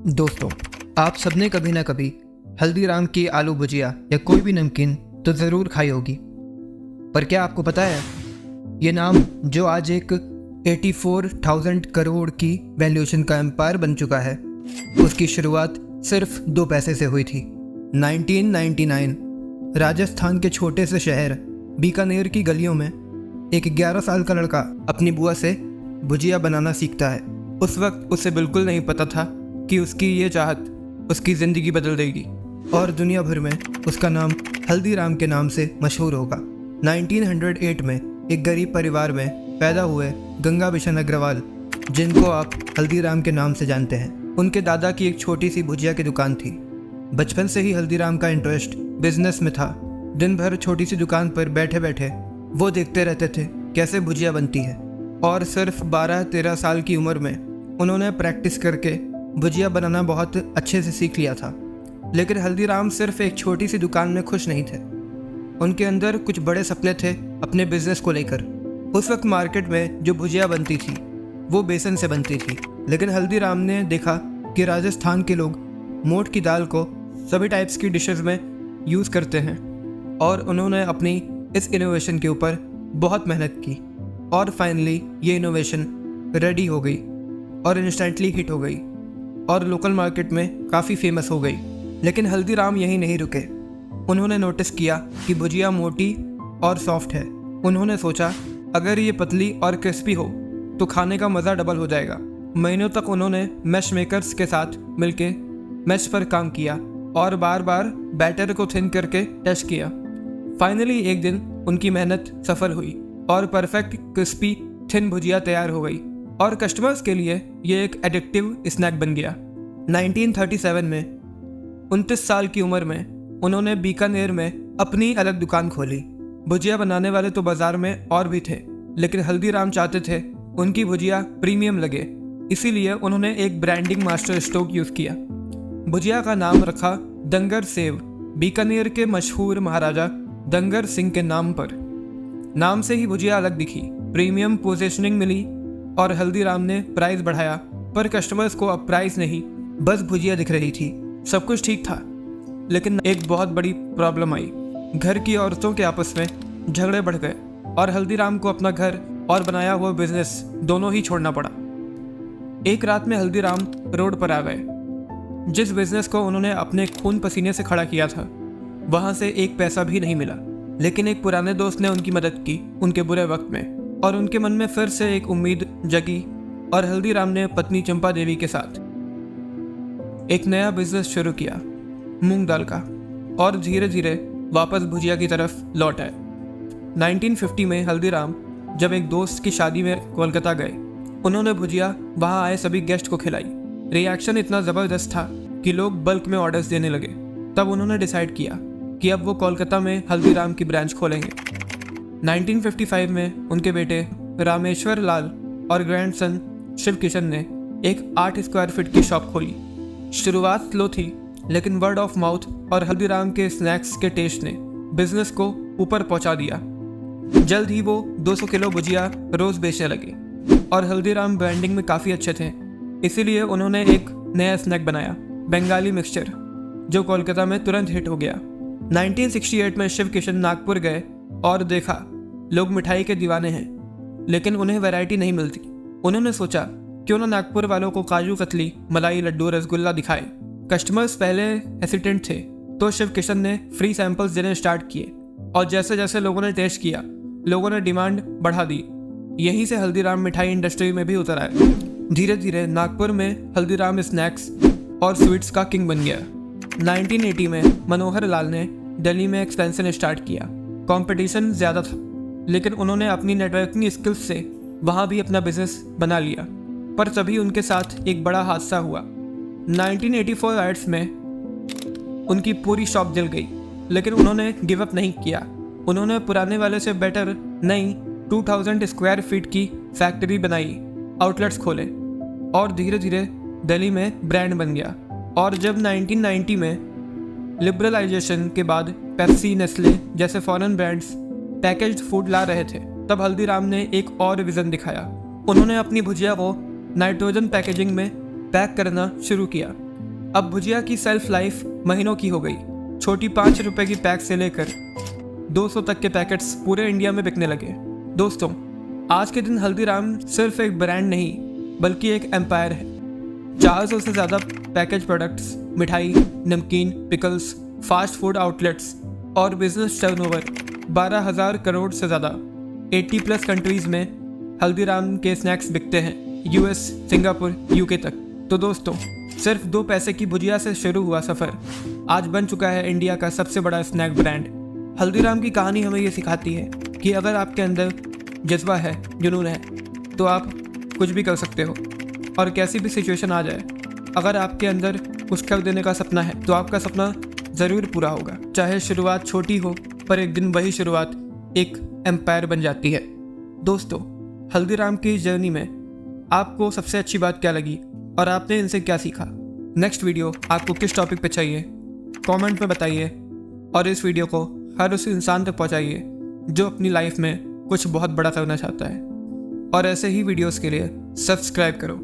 दोस्तों, आप सबने कभी ना कभी हल्दीराम की आलू भुजिया या कोई भी नमकीन तो ज़रूर खाई होगी। पर क्या आपको पता है, ये नाम जो आज एक 84,000 करोड़ की वैल्यूएशन का एम्पायर बन चुका है, उसकी शुरुआत सिर्फ 2 पैसे से हुई थी। 1999 राजस्थान के छोटे से शहर बीकानेर की गलियों में एक 11 साल का लड़का अपनी बुआ से भुजिया बनाना सीखता है। उस वक्त उसे बिल्कुल नहीं पता था कि उसकी ये चाहत उसकी ज़िंदगी बदल देगी और दुनिया भर में उसका नाम हल्दीराम के नाम से मशहूर होगा। 1908 में एक गरीब परिवार में पैदा हुए गंगा बिशन अग्रवाल, जिनको आप हल्दीराम के नाम से जानते हैं, उनके दादा की एक छोटी सी भुजिया की दुकान थी। बचपन से ही हल्दीराम का इंटरेस्ट बिजनेस में था। दिन भर छोटी सी दुकान पर बैठे बैठे वो देखते रहते थे कैसे भुजिया बनती है, और सिर्फ 12-13 साल की उम्र में उन्होंने प्रैक्टिस करके भुजिया बनाना बहुत अच्छे से सीख लिया था। लेकिन हल्दीराम सिर्फ एक छोटी सी दुकान में खुश नहीं थे। उनके अंदर कुछ बड़े सपने थे अपने बिजनेस को लेकर। उस वक्त मार्केट में जो भुजिया बनती थी वो बेसन से बनती थी, लेकिन हल्दीराम ने देखा कि राजस्थान के लोग मोठ की दाल को सभी टाइप्स की डिशेस में यूज़ करते हैं, और उन्होंने अपनी इस इनोवेशन के ऊपर बहुत मेहनत की और फाइनली ये इनोवेशन रेडी हो गई और इंस्टेंटली हिट हो गई और लोकल मार्केट में काफ़ी फेमस हो गई। लेकिन हल्दीराम यहीं नहीं रुके। उन्होंने नोटिस किया कि भुजिया मोटी और सॉफ्ट है। उन्होंने सोचा अगर ये पतली और क्रिस्पी हो तो खाने का मज़ा डबल हो जाएगा। महीनों तक उन्होंने मैश मेकर्स के साथ मिलके मैश पर काम किया और बार बार बैटर को थिन करके टेस्ट किया। फाइनली एक दिन उनकी मेहनत सफल हुई और परफेक्ट क्रिस्पी थिन भुजिया तैयार हो गई और कस्टमर्स के लिए ये एक एडिक्टिव स्नैक बन गया। 1937 में 29 साल की उम्र में उन्होंने बीकानेर में अपनी अलग दुकान खोली। भुजिया बनाने वाले तो बाजार में और भी थे, लेकिन हल्दीराम चाहते थे उनकी भुजिया प्रीमियम लगे, इसीलिए उन्होंने एक ब्रांडिंग मास्टर स्ट्रोक यूज़ किया। भुजिया का नाम रखा दंगर सेव, बीकानेर के मशहूर महाराजा दंगर सिंह के नाम पर। नाम से ही भुजिया अलग दिखी, प्रीमियम पोजीशनिंग मिली और हल्दीराम ने प्राइस बढ़ाया, पर कस्टमर्स को अब प्राइस नहीं, बस भुजिया दिख रही थी। सब कुछ ठीक था, लेकिन एक बहुत बड़ी प्रॉब्लम आई। घर की औरतों के आपस में झगड़े बढ़ गए और हल्दीराम को अपना घर और बनाया हुआ बिजनेस दोनों ही छोड़ना पड़ा। एक रात में हल्दीराम रोड पर आ गए। जिस बिजनेस को उन्होंने अपने खून पसीने से खड़ा किया था, वहाँ से एक पैसा भी नहीं मिला। लेकिन एक पुराने दोस्त ने उनकी मदद की उनके बुरे वक्त में, और उनके मन में फिर से एक उम्मीद जगी और हल्दीराम ने पत्नी चंपा देवी के साथ एक नया बिजनेस शुरू किया, मूंग दाल का, और धीरे धीरे वापस भुजिया की तरफ लौट आए। 1950 में हल्दीराम जब एक दोस्त की शादी में कोलकाता गए, उन्होंने भुजिया वहां आए सभी गेस्ट को खिलाई। रिएक्शन इतना ज़बरदस्त था कि लोग बल्क में ऑर्डर्स देने लगे। तब उन्होंने डिसाइड किया कि अब वो कोलकाता में हल्दीराम की ब्रांच खोलेंगे। 1955 में उनके बेटे रामेश्वर लाल और ग्रैंडसन शिव किशन ने एक 8 स्क्वायर फीट की शॉप खोली। शुरुआत स्लो थी, लेकिन वर्ड ऑफ माउथ और हल्दीराम के स्नैक्स के टेस्ट ने बिजनेस को ऊपर पहुंचा दिया। जल्द ही वो 200 किलो भुजिया रोज बेचने लगे और हल्दीराम ब्रांडिंग में काफ़ी अच्छे थे, इसीलिए उन्होंने एक नया स्नैक बनाया, बंगाली मिक्सचर, जो कोलकाता में तुरंत हिट हो गया। 1968 में शिव किशन नागपुर गए और देखा लोग मिठाई के दीवाने हैं, लेकिन उन्हें वैरायटी नहीं मिलती। उन्होंने सोचा क्यों ना नागपुर वालों को काजू कतली, मलाई लड्डू, रसगुल्ला दिखाए। कस्टमर्स पहले हेसिटेंट थे, तो शिव किशन ने फ्री सैंपल्स देने स्टार्ट किए, और जैसे जैसे लोगों ने टेस्ट किया, लोगों ने डिमांड बढ़ा दी। यहीं से हल्दीराम मिठाई इंडस्ट्री में भी उतर आए। धीरे धीरे नागपुर में हल्दीराम स्नैक्स और स्वीट्स का किंग बन गया। 1980 में मनोहर लाल ने दिल्ली में एक्सपेंशन स्टार्ट किया। कंपटीशन ज़्यादा था, लेकिन उन्होंने अपनी नेटवर्किंग स्किल्स से वहाँ भी अपना बिजनेस बना लिया। पर तभी उनके साथ एक बड़ा हादसा हुआ। 1984 एड्स में उनकी पूरी शॉप जल गई, लेकिन उन्होंने गिव अप नहीं किया। उन्होंने पुराने वाले से बेटर नई 2000 स्क्वायर फीट की फैक्ट्री बनाई, आउटलेट्स खोले और धीरे धीरे दिल्ली में ब्रांड बन गया। और जब 1990 में लिबरलाइजेशन के बाद पेप्सी, नेस्ले जैसे फॉरेन ब्रांड्स पैकेज्ड फूड ला रहे थे, तब हल्दीराम ने एक और विज़न दिखाया। उन्होंने अपनी भुजिया को नाइट्रोजन पैकेजिंग में पैक करना शुरू किया। अब भुजिया की सेल्फ लाइफ महीनों की हो गई। छोटी 5 रुपए की पैक से लेकर 200 तक के पैकेट्स पूरे इंडिया में बिकने लगे। दोस्तों, आज के दिन हल्दीराम सिर्फ एक ब्रांड नहीं बल्कि एक एम्पायर है। 400 से ज़्यादा पैकेज प्रोडक्ट्स, मिठाई, नमकीन, पिकल्स, फास्ट फूड आउटलेट्स और बिजनेस टर्नओवर 12,000 करोड़ से ज़्यादा। 80+ कंट्रीज़ में हल्दीराम के स्नैक्स बिकते हैं, यूएस, सिंगापुर, यूके तक। तो दोस्तों, सिर्फ 2 पैसे की भुजिया से शुरू हुआ सफ़र आज बन चुका है इंडिया का सबसे बड़ा स्नैक ब्रांड। हल्दीराम की कहानी हमें ये सिखाती है कि अगर आपके अंदर जज्बा है, जुनून है, तो आप कुछ भी कर सकते हो। और कैसी भी सिचुएशन आ जाए, अगर आपके अंदर कुछ कर देने का सपना है तो आपका सपना ज़रूर पूरा होगा। चाहे शुरुआत छोटी हो, पर एक दिन वही शुरुआत एक एम्पायर बन जाती है। दोस्तों, हल्दीराम की जर्नी में आपको सबसे अच्छी बात क्या लगी और आपने इनसे क्या सीखा? नेक्स्ट वीडियो आपको किस टॉपिक पे चाहिए, कमेंट में बताइए। और इस वीडियो को हर उस इंसान तक पहुंचाइए जो अपनी लाइफ में कुछ बहुत बड़ा करना चाहता है। और ऐसे ही वीडियोस के लिए सब्सक्राइब करो।